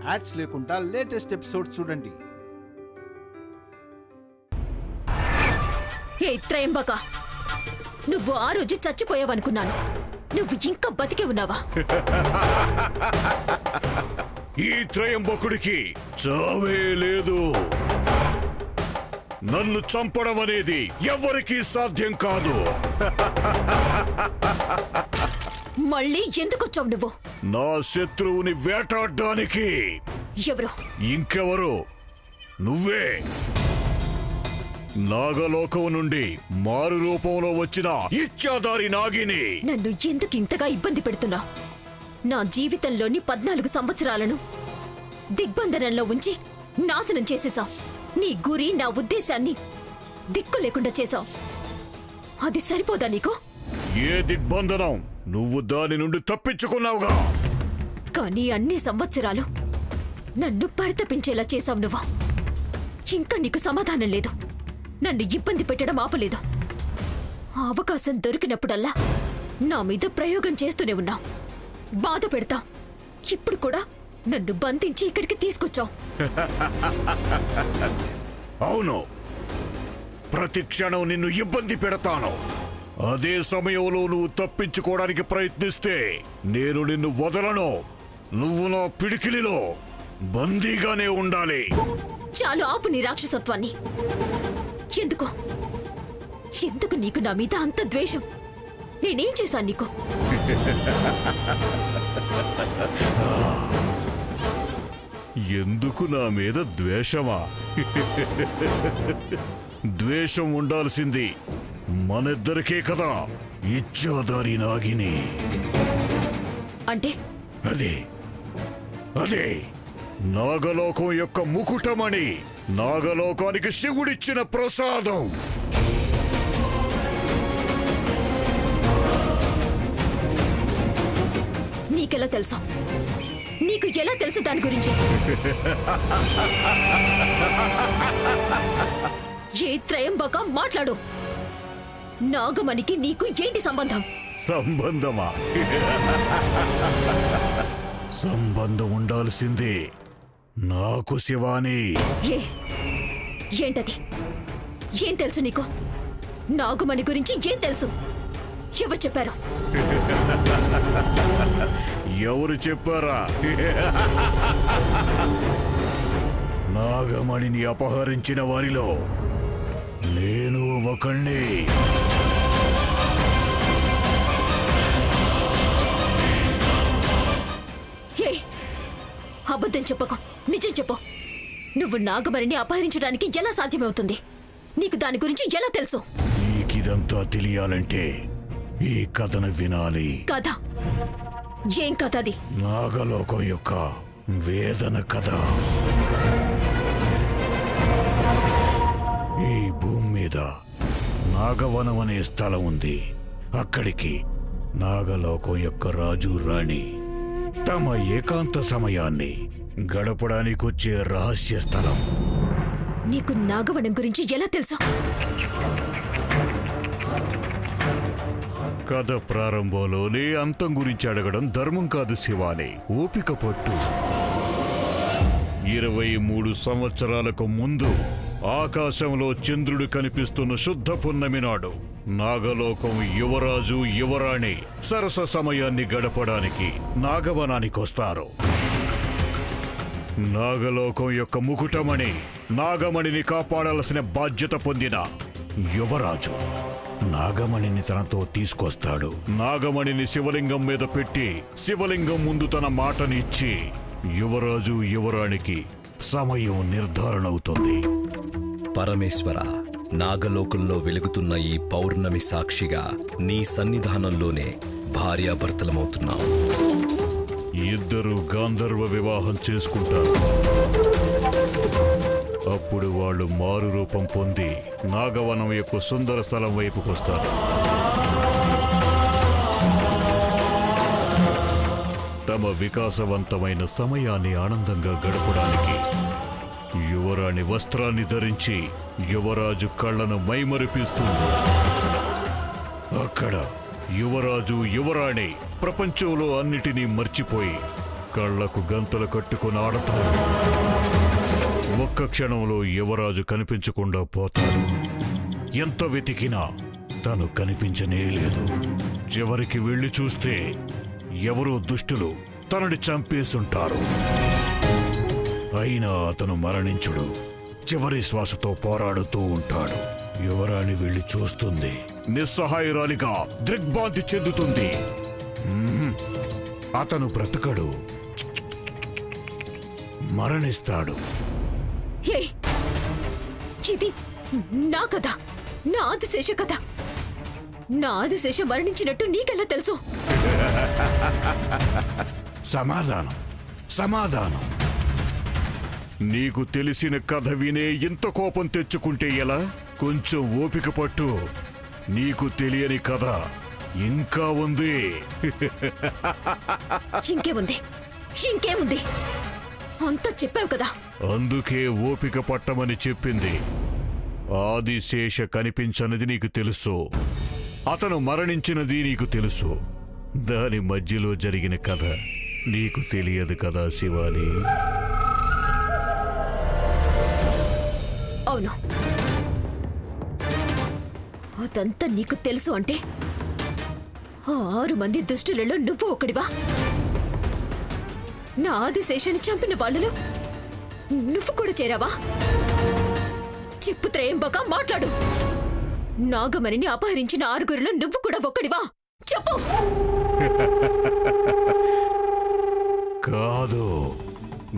Ads లేకుండా latest episode చూడండి. ఏ త్రయంబక, నువ్వు ఆ రోజు చచ్చిపోయావనుకున్నాను. నువ్వు ఇంకా బతికే ఉన్నావా? ఈ త్రయంబకుడికి చావే లేదు. నన్ను చంపడం అనేది ఎవరికీ సాధ్యం కాదు. మళ్ళీ ఎందుకొచ్చావు నువ్వు? నా శత్రువుని వేటాడడానికి. ఎవరు? ఇంకెవరు, నువ్వే. నాగలోకం నుండి మారు రూపంలో వచ్చిన ఇచ్చాదారి నాగిని. నన్ను ఎందుకు ఇంతగా ఇబ్బంది పెడుతున్నావు? నా జీవితంలోని 14 సంవత్సరాలను దిగ్బంధనంలో ఉంచి నాశనం చేసేశావు. నీ గురి, నా ఉద్దేశాన్ని దిక్కు లేకుండా చేశావు. అది సరిపోదా నీకు? ఏ దిగ్బంధనం? నువ్వు దాని నుండి తప్పించుకున్నావుగా. కానీ అన్ని సంవత్సరాలు నన్ను పరితపించేలా చేశావు నువ్వు. ఇంకా నీకు సమాధానం లేదు. నన్ను ఇబ్బంది పెట్టడం ఆపలేదు. ఆ అవకాశం దొరికినప్పుడల్లా నా మీద ప్రయోగం చేస్తూనే ఉన్నావు. బాధ పెడతావు. ఇప్పుడు కూడా నన్ను బంధించి ఇక్కడికి తీసుకొచ్చావు. అవును, ప్రతి క్షణం నిన్ను ఇబ్బంది పెడతాను. అదే సమయంలో నువ్వు తప్పించుకోవడానికి ప్రయత్నిస్తే నేను నిన్ను వదలను. నువ్వు నా పిడికిలిలో బందీగానే ఉండాలి. చాలు, ఆపు నీ రాక్షసత్వాన్ని. ఎందుకు ఎందుకు నీకు నా మీద అంత ద్వేషం? నేనేం చేశాను నీకు? ఎందుకు నా మీద ద్వేషమా? ద్వేషం ఉండాల్సింది మనిద్దరికే కదా, ఇచ్చాదారి నాగిని. అంటే అదే అదే నాగలోకం యొక్క ముకుటమణి, నాగలోకానికి శివుడిచ్చిన ప్రసాదం. నీకెలా తెలుసు? నీకు ఎలా తెలుసు దాని గురించి? ఏ త్రయంబక, మాట్లాడు. నాగమణికి నీకు ఏంటి సంబంధం? సంబంధమా? సంబంధం ఉండాల్సిందే నాకు శివాని. ఏంటది? ఏం తెలుసు నీకు? నాగమణి గురించి ఏం తెలుసు? ఎవరు చెప్పారు? ఎవరు చెప్పారా? నాగమణిని అపహరించిన వారిలో నేను ఒకణ్ణి. అబద్ధం చెప్పకు, నిజం చెప్పు. నువ్వు నాగమణిని అపహరించడానికి ఎలా సాధ్యమవుతుంది? నీకు దాని గురించి ఎలా తెలుసు? నీకిదంతా తెలియాలంటే ఈ కథను వినాలి. కథ? ఏం కథ అది? నాగలోకం యొక్క వేదన కథ. ఈ భూమి మీద నాగవనం అనే స్థలం ఉంది. అక్కడికి నాగలోకం యొక్క రాజు, రాణి తమ ఏకాంత సమయాన్ని గడపడానికొచ్చే రహస్య స్థలం. నీకు నాగవనం గురించి ఎలా తెలుసు? కథ ప్రారంభంలోనే అంతం గురించి అడగడం ధర్మం కాదు శివాని. ఓపిక పట్టు. 23 సంవత్సరాలకు ముందు ఆకాశంలో చంద్రుడు కనిపిస్తున్న శుద్ధ పున్నమి నాడు నాగలోకం యువరాజు, యువరాణి సరస సమయాన్ని గడపడానికి నాగవనానికొస్తారు. నాగలోకం యొక్క ముకుటమణి, నాగమణిని కాపాడాల్సిన బాధ్యత పొందిన యువరాజు నాగమణిని తనతో తీసుకొస్తాడు. నాగమణిని శివలింగం మీద పెట్టి శివలింగం ముందు తన మాటనిచ్చి యువరాజు, యువరాణికి సమయం నిర్ధారణ అవుతుంది. పరమేశ్వర, నాగలోకంలో వెలుగుతున్న ఈ పౌర్ణమి సాక్షిగా నీ సన్నిధానంలోనే భార్యాభర్తలమవుతున్నాం. ఇద్దరు గాంధర్వ వివాహం చేసుకుంటారు. అప్పుడు వాళ్ళు మారు రూపం పొంది నాగవనం యొక్క సుందర స్థలం వైపుకొస్తారు. తమ వికాసవంతమైన సమయాన్ని ఆనందంగా గడపడానికి యువరాణి వస్త్రాన్ని ధరించి యువరాజు కళ్ళను మైమరిపిస్తుంది. అక్కడ యువరాజు, యువరాణి ప్రపంచంలో అన్నిటినీ మర్చిపోయి కళ్లకు గంతలు కట్టుకుని ఆడతారు. ఒక్క క్షణంలో యువరాజు కనిపించకుండా పోతాడు. ఎంత వెతికినా తను కనిపించనే లేదు. చివరికి వెళ్లి చూస్తే ఎవరో దుష్టులు తనని చంపేసుంటారు. అయినా అతను మరణించుడు. చివరి శ్వాసతో పోరాడుతూ ఉంటాడు. యువరాణి వెళ్లి చూస్తుంది. నిస్సహాయురాలిగా దిగ్భ్రాంతి చెందుతుంది. అతను బ్రతకడు, మరణిస్తాడు. ఇది నా కథ, నా ఆదిశేష కథ. నా ఆదిశేష మరణించినట్టు నీకెలా తెలుసు? సమాధానం సమాధానం. నీకు తెలిసిన కథ వినే ఇంత కోపం తెచ్చుకుంటే ఎలా? కొంచెం ఓపిక పట్టు. నీకు తెలియని కథ ఇంకా ఉంది. ఇంకేముంది? ఇంకేముంది? అంతా చెప్పావు కదా. అందుకే ఓపిక పట్టమని చెప్పింది. ఆదిశేష కనిపించనిది నీకు తెలుసు, అతను మరణించినది నీకు తెలుసు. దాని మధ్యలో జరిగిన కథ నీకు తెలియదు కదా శివాని? అవును, అదంతా నీకు తెలుసు అంటే ఆ 6 మంది దుష్టులలో నువ్వు ఒకడివా? నా ఆదిశేషాన్ని చంపిన వాళ్ళలో నువ్వు కూడా చేరావా? చెప్పు త్రయంబక, మాట్లాడు. నాగమణిని అపహరించిన 6గురిలో నువ్వు కూడా ఒక్కడివా? చెప్పు. కాదు,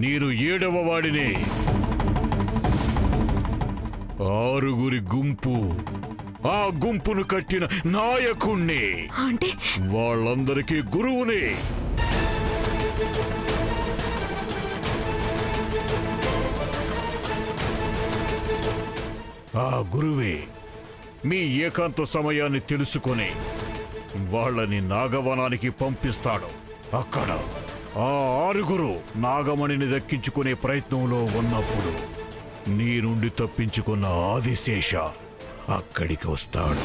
నేను 7వ వాడిని. 6గురి గుంపు, ఆ గుంపును కట్టిన నాయకుణ్ణి. అంటే వాళ్ళందరికీ గురువుని. ఆ గురువే మీ ఏకాంత సమయాన్ని తెలుసుకొని వాళ్ళని నాగవనానికి పంపిస్తాడు. అక్కడ ఆ 6గురు నాగమణిని దక్కించుకునే ప్రయత్నంలో ఉన్నప్పుడు నీ నుండి తప్పించుకున్న ఆదిశేష అక్కడికి వస్తాడు.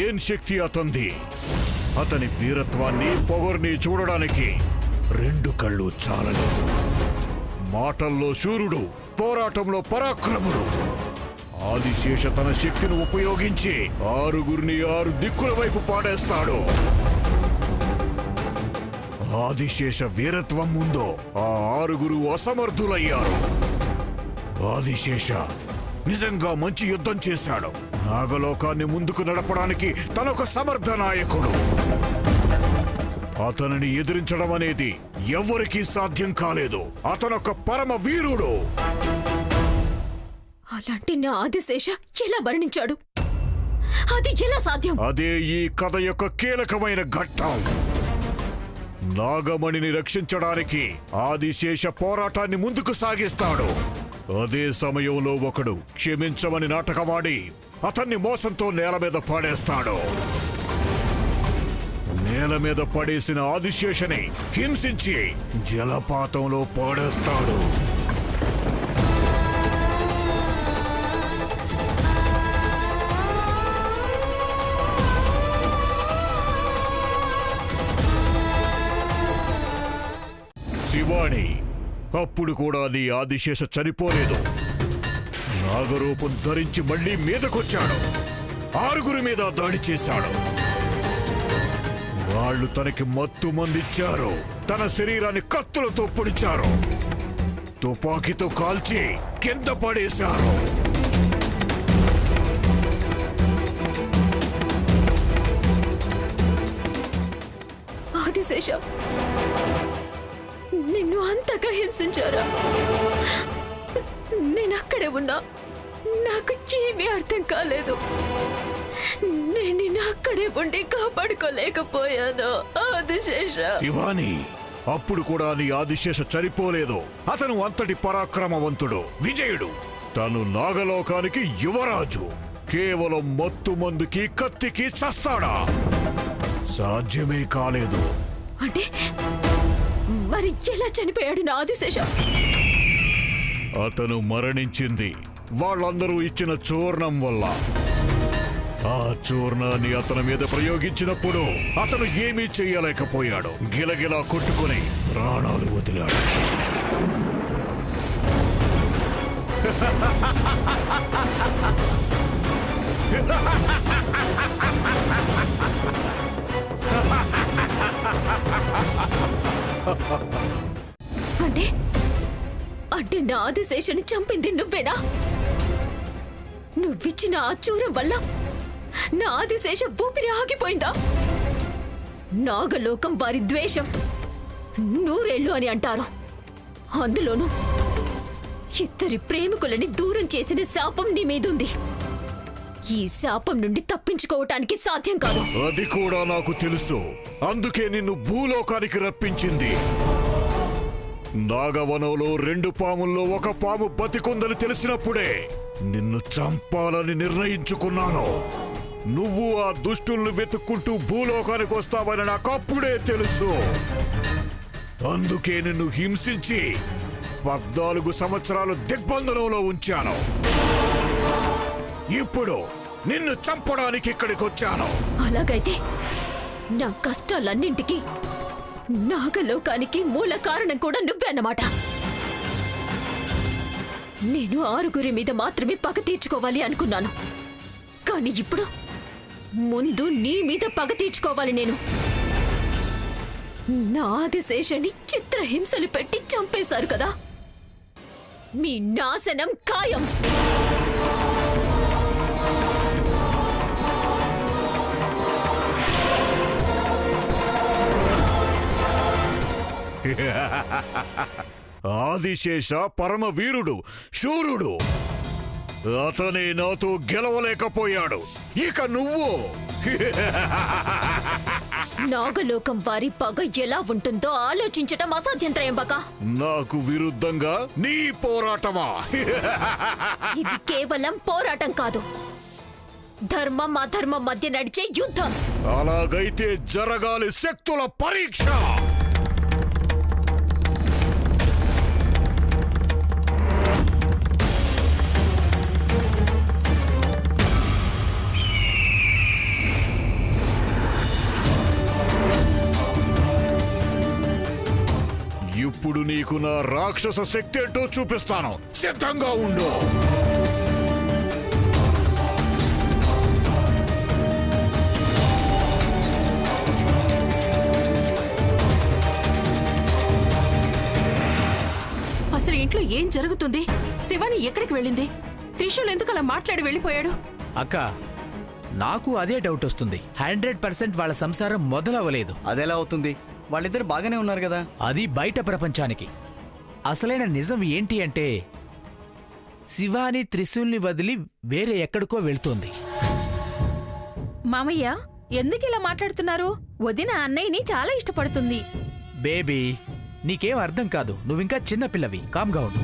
ఏం శక్తి అతంది! అతని వీరత్వాన్ని, పొగర్ని చూడడానికి 2 కళ్ళు చాలలేదు. మాటల్లో శూరుడు, పోరాటంలో పరాక్రముడు. ఆదిశేష తన శక్తిని ఉపయోగించి 6గురిని 6 దిక్కుల వైపు పాడేస్తాడు. ఆదిశేష వీరత్వం ముందు ఆ 6గురు అసమర్థులయ్యారు. ఆదిశేష నిజంగా మంచి యుద్ధం చేశాడు. నాగలోకాన్ని ముందుకు నడపడానికి తనొక సమర్థ నాయకుడు. అతనిని ఎదిరించడం అనేది ఎవ్వరికీ సాధ్యం కాలేదు. అతనొక పరమ వీరుడు. అలాంటి నా ఆదిశేష ఎలా మరణించాడు? అది ఎలా సాధ్యం? అదే ఈ కథ యొక్క కీలకమైన ఘట్టం. నాగమణిని రక్షించడానికి ఆదిశేష పోరాటాన్ని ముందుకు సాగిస్తాడు. అదే సమయంలో ఒకడు క్షమించమని నాటకమాడి అతన్ని మోసంతో నేల మీద పడేస్తాడు. నేల మీద పడేసిన ఆదిశేషని హింసించి జలపాతంలో పడేస్తాడు. శివాణి, అప్పుడు కూడా నీ ఆదిశేష చనిపోలేదు. నాగరూపం ధరించి మళ్లీ మీదకొచ్చాడు. 6గురి మీద దాడి చేశాడు. వాళ్ళు తనకి మత్తు మందిచ్చారు. తన శరీరాన్ని కత్తులతో పొడిచారు. తుపాకీతో కాల్చి కింద పడేశారు. ఆదిశేష, నిన్ను అంతగా హింసించారా? నేనక్కడే ఉన్నా, నాకు ఏమీ అర్థం కాలేదు. నేను నిన్ను అక్కడే ఉండి కాపాడుకోలేకపోయాను ఆదిశేష. శివాని, అప్పుడు కూడా నీ ఆదిశేష చనిపోలేదు. అతను అంతటి పరాక్రమవంతుడు, విజయుడు. తను నాగలోకానికి యువరాజు. కేవలం మత్తు మందుకి, కత్తికి చస్తాడా? సాధ్యమే కాలేదు. అంటే మరి ఎలా చనిపోయాడు నా ఆదిశేష? అతను మరణించింది వాళ్ళందరూ ఇచ్చిన చూర్ణం వల్ల. ఆ చూర్ణాన్ని అతని మీద ప్రయోగించినప్పుడు అతను ఏమీ చెయ్యలేకపోయాడు. గిలగిలా కొట్టుకుని ప్రాణాలు వదిలాడు. అంటే అంటే నా ఆదిశేషని చంపింది నువ్వేనా? నువ్విచ్చిన ఆ చూరం వల్ల నా ఆదిశేష ఊపిరి ఆగిపోయిందా? నాగలోకం వారి ద్వేషం 100 ఏళ్ళు అని అంటారు. అందులోనూ ఇద్దరి ప్రేమికులని దూరం చేసిన శాపం నీ మీదుంది. ఈ శాపం నుండి తప్పించుకోవటానికి సాధ్యం కాదు. అది కూడా నాకు తెలుసు. అందుకే నిన్ను భూలోకానికి రప్పించింది. నాగవనంలో 2 పాముల్లో ఒక పాము బతికుందని తెలిసినప్పుడే నిన్ను చంపాలని నిర్ణయించుకున్నాను. నువ్వు ఆ దుష్టుల్ని వెతుక్కుంటూ భూలోకానికి వస్తావని నాకు అప్పుడే తెలుసు. అందుకే నిన్ను హింసించి 14 సంవత్సరాలు దిగ్బంధనంలో ఉంచాను. ఇప్పుడు నిన్ను చంపడానికి ఇక్కడికి వచ్చాను. అలాగైతే నా కష్టాలన్నింటికి నాగలోకానికి మూల కారణం కూడా నువ్వే అన్నమాట. నేను 6 మీద మాత్రమే పగ తీర్చుకోవాలి అనుకున్నాను. కానీ ఇప్పుడు ముందు నీ మీద పగ తీర్చుకోవాలి నేను. నా ఆదిశేషని చిత్రహింసలు పెట్టి చంపేశారు కదా. మీ నాశనం ఖాయం. ఆదిశేష పరమ వీరుడు, శూరుడు. అతనే నాతో గెలవలేకపోయాడు. ఇక నువ్వు నాగలోకం వారి పగ ఎలా ఉంటుందో ఆలోచించటం అసాధ్యం త్రయంబక. నాకు విరుద్ధంగా నీ పోరాటమా? ఇది కేవలం పోరాటం కాదు, ధర్మం అధర్మం మధ్య నడిచే యుద్ధం. అలాగైతే జరగాలి శక్తుల పరీక్ష. ఇప్పుడు నీకు నా రాక్షస శక్తి ఏంటో చూపిస్తాను. సిద్ధంగా ఉండు. అసలు ఇంట్లో ఏం జరుగుతుంది? శివాని ఎక్కడికి వెళ్ళింది? త్రిశూల్ ఎందుకు అలా మాట్లాడి వెళ్ళిపోయాడు? అక్క, నాకు అదే డౌట్ వస్తుంది. 100% వాళ్ళ సంసారం మొదలవ్వలేదు. అదెలా అవుతుంది? వాళ్ళిద్దరు బాగానే ఉన్నారు కదా. అది బయట ప్రపంచానికి. అసలైన నిజం ఏంటి అంటే శివాని త్రిశూల్ని వదిలి వేరే ఎక్కడికో వెళ్తోంది. మామయ్య ఎందుకు ఇలా మాట్లాడుతున్నారు? వదిన అన్నయ్యని చాలా ఇష్టపడుతుంది. బేబీ, నీకేం అర్థం కాదు. నువ్వింకా చిన్నపిల్లవి. కామ్గా ఉండు.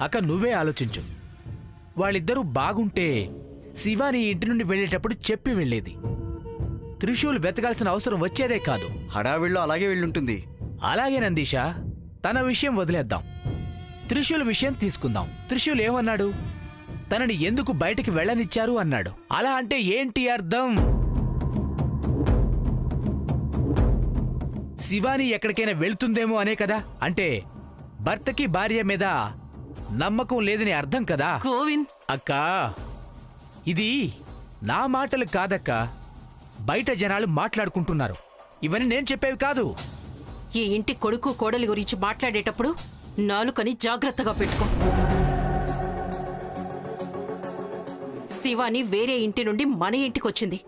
అక్క, నువ్వే ఆలోచించు. వాళ్ళిద్దరూ బాగుంటే శివాని ఇంటి నుండి వెళ్ళేటప్పుడు చెప్పి వెళ్ళేది. త్రిశూల్ వెతకాల్సిన అవసరం వచ్చేదే కాదు. హడావిడిలో అలాగే వెళ్ళుంటుంది. అలాగే నందీషా, తన విషయం వదిలేద్దాం. త్రిశూల్ విషయం తీసుకుందాం. త్రిశూల్ ఏమన్నాడు? తనని ఎందుకు బయటికి వెళ్ళనిచ్చారు అన్నాడు. అలా అంటే ఏంటి అర్థం? శివాని ఎక్కడికైనా వెళ్తుందేమో అనే కదా. అంటే భర్తకి భార్య మీద నమ్మకం లేదని అర్థం కదా. గోవింద్, అక్కా, ఇది నా మాటలు కాదక్కా. బయట జనాలు మాట్లాడుకుంటున్నారు. ఇవన్నీ నేను చెప్పేవి కాదు. ఈ ఇంటి కొడుకు కోడలి గురించి మాట్లాడేటప్పుడు నాలుకని జాగ్రత్తగా పెట్టుకో. శివాని వేరే ఇంటి నుండి మన ఇంటికొచ్చింది.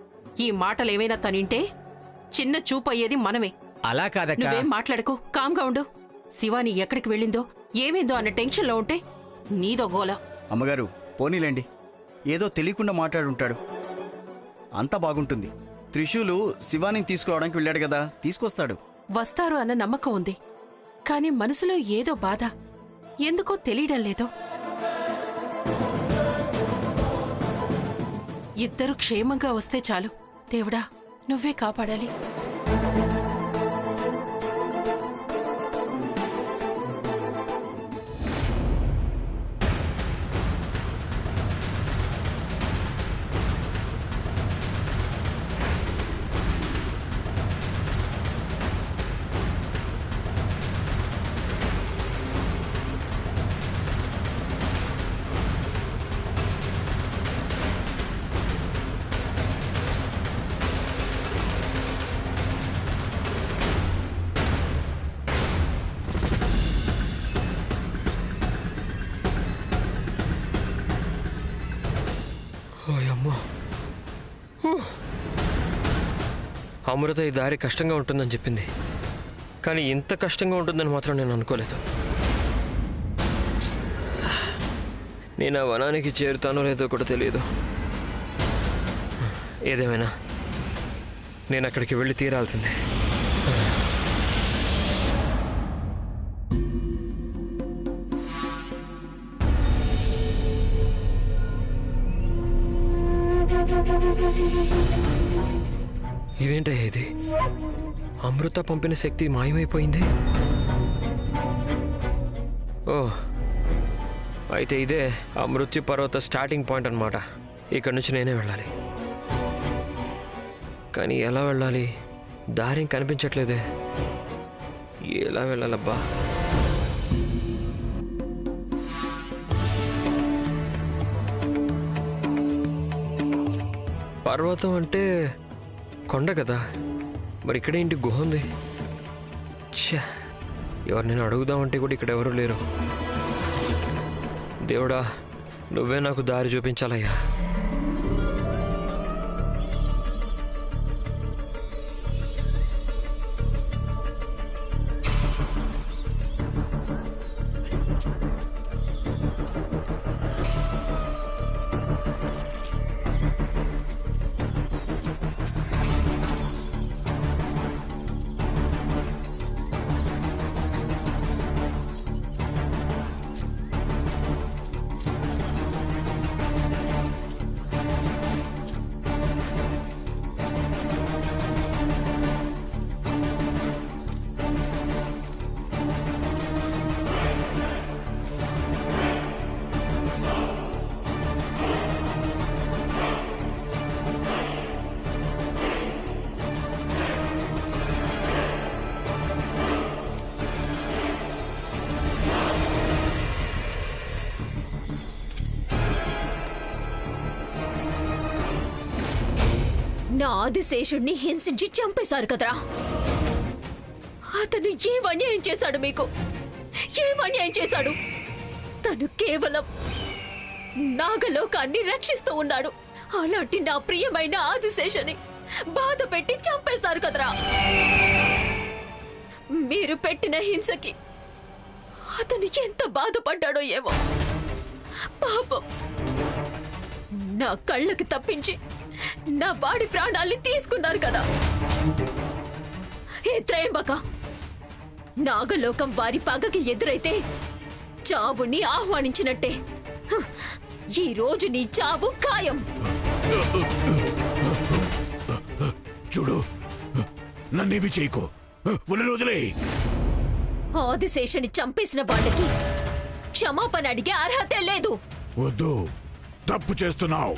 ఈ మాటలేమైనా తనింటే చిన్న చూపు అయ్యేది మనమే. అలా కాదక్కా. నువ్వేం మాట్లాడకు, కామ్గా ఉండు. శివాని ఎక్కడికి వెళ్ళిందో ఏమైందో అన్న టెన్షన్లో ఉంటే నీదో గోల. అమ్మగారు, పోనీలేండి. ఏదో తెలియకుండా మాట్లాడుంటాడు. అంతా బాగుంటుంది. త్రిశూలు శివాని తీసుకురావడానికి వెళ్ళాడు కదా, తీసుకొస్తాడు. వస్తారు అన్న నమ్మకం ఉంది. కాని మనసులో ఏదో బాధ, ఎందుకో తెలియడం లేదు. ఇద్దరు క్షేమంగా వస్తే చాలు. దేవుడా, నువ్వే కాపాడాలి. అమృత ఈ దారి కష్టంగా ఉంటుందని చెప్పింది, కానీ ఇంత కష్టంగా ఉంటుందని మాత్రం నేను అనుకోలేదు. నేను ఆ వనానికి చేరుతానో లేదో కూడా తెలియదు. ఏదేమైనా నేను అక్కడికి వెళ్ళి తీరాల్సిందే. ఇదేంటయ్యా ఇది? అమృత పంపిన శక్తి మాయమైపోయింది. ఓ, అయితే ఇదే ఆ మృత్యు పర్వత స్టార్టింగ్ పాయింట్ అన్నమాట. ఇక్కడ నుంచి నేనే వెళ్ళాలి. కానీ ఎలా వెళ్ళాలి? దారేం కనిపించట్లేదే. ఎలా వెళ్ళాలబ్బా? పర్వతం అంటే కొండ కదా, మరి ఇక్కడేంటి గుహ ఉంది? ఛా, ఎవరినైనా అడుగుదామంటే కూడా ఇక్కడ ఎవరూ లేరు. దేవుడా, నువ్వే నాకు దారి చూపించాలయ్యా. నా ఆదిశేషుణ్ణి హింసించి చంపేశారు కదరా. అతను ఏం అన్యాయం చేశాడు మీకు? ఏం అన్యాయం చేశాడు? తను కేవలం నాగలోకాన్ని రక్షిస్తూ ఉన్నాడు. అలాంటి నా ప్రియమైన ఆదిశేషని బాధ పెట్టి చంపేశారు కదరా. మీరు పెట్టిన హింసకి అతను ఎంత బాధపడ్డాడో ఏమో. పాపం, నా కళ్ళకి తప్పించి నా వాడి ప్రాణాల్ని తీసుకున్నారు కదా. ఏ త్రయంబక, నాగలోకం వారి పగకి ఎదురైతే చావుని ఆహ్వానించినట్టే. ఈ రోజు నీ చావు ఖాయం. చూడు, నన్నేమి చేయకు, వదిలే. ఆదిశేషని చంపేసిన వాళ్ళకి క్షమాపణ అడిగే అర్హతే లేదు. వద్దు, తప్పు చేస్తున్నావు.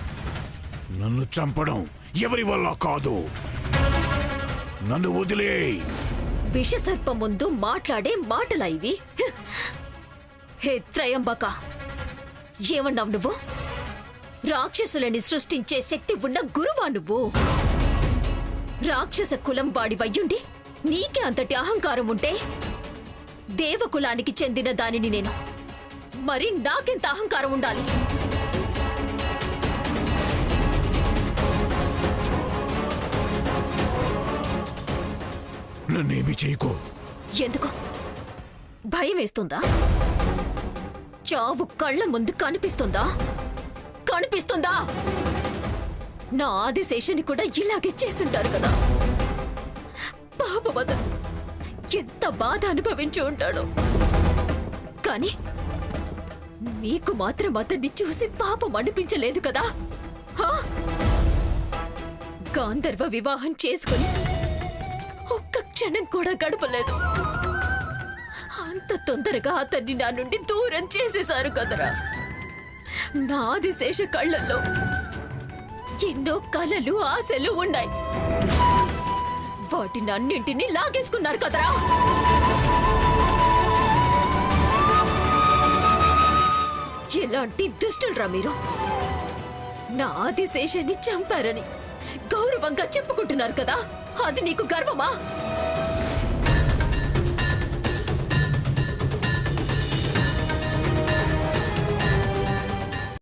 నన్ను చంపడం ఎవరి వల్ల కాదు. నన్ను వదిలే. విషసర్పం ముందు మాట్లాడే మాటలా ఇవి? హే త్రయంబక, ఏమన్నావు నువ్వు? రాక్షసులని సృష్టించే శక్తి ఉన్న గురువా నువ్వు? రాక్షస కులం వాడి వయ్యుండి నీకే అంతటి అహంకారం ఉంటే, దేవకులానికి చెందిన దానిని నేను, మరి నాకెంత అహంకారం ఉండాలి? నన్నేమి చేయకు. ఎందుకు? భయం వేస్తుందా? చావు కళ్ళ ముందు కనిపిస్తుందా? కనిపిస్తుందా? నా ఆదిశేషని కూడా ఇలాగే చేస్తుంటారు కదా. పాపం, అతను ఎంత బాధ అనుభవించి ఉంటాడో. కానీ మీకు మాత్రం అతన్ని చూసి పాపం అనిపించలేదు కదా. గాంధర్వ వివాహం చేసుకుని ఒక్క క్షణం కూడా గడపలేదు. అంత తొందరగా అతన్ని నా నుండి దూరం చేసేశారు కదరా. నా ఆదిశేష కళ్ళల్లో ఎన్నో కలలు, ఆశలు ఉన్నాయి. వాటిని అన్నింటినీ లాగేసుకున్నారు కదరా. ఎలాంటి దుష్టులరా మీరు? నా ఆదిశేషాన్ని చంపారని గౌరవంగా చెప్పుకుంటున్నారు కదా. అది నీకు గర్వమా?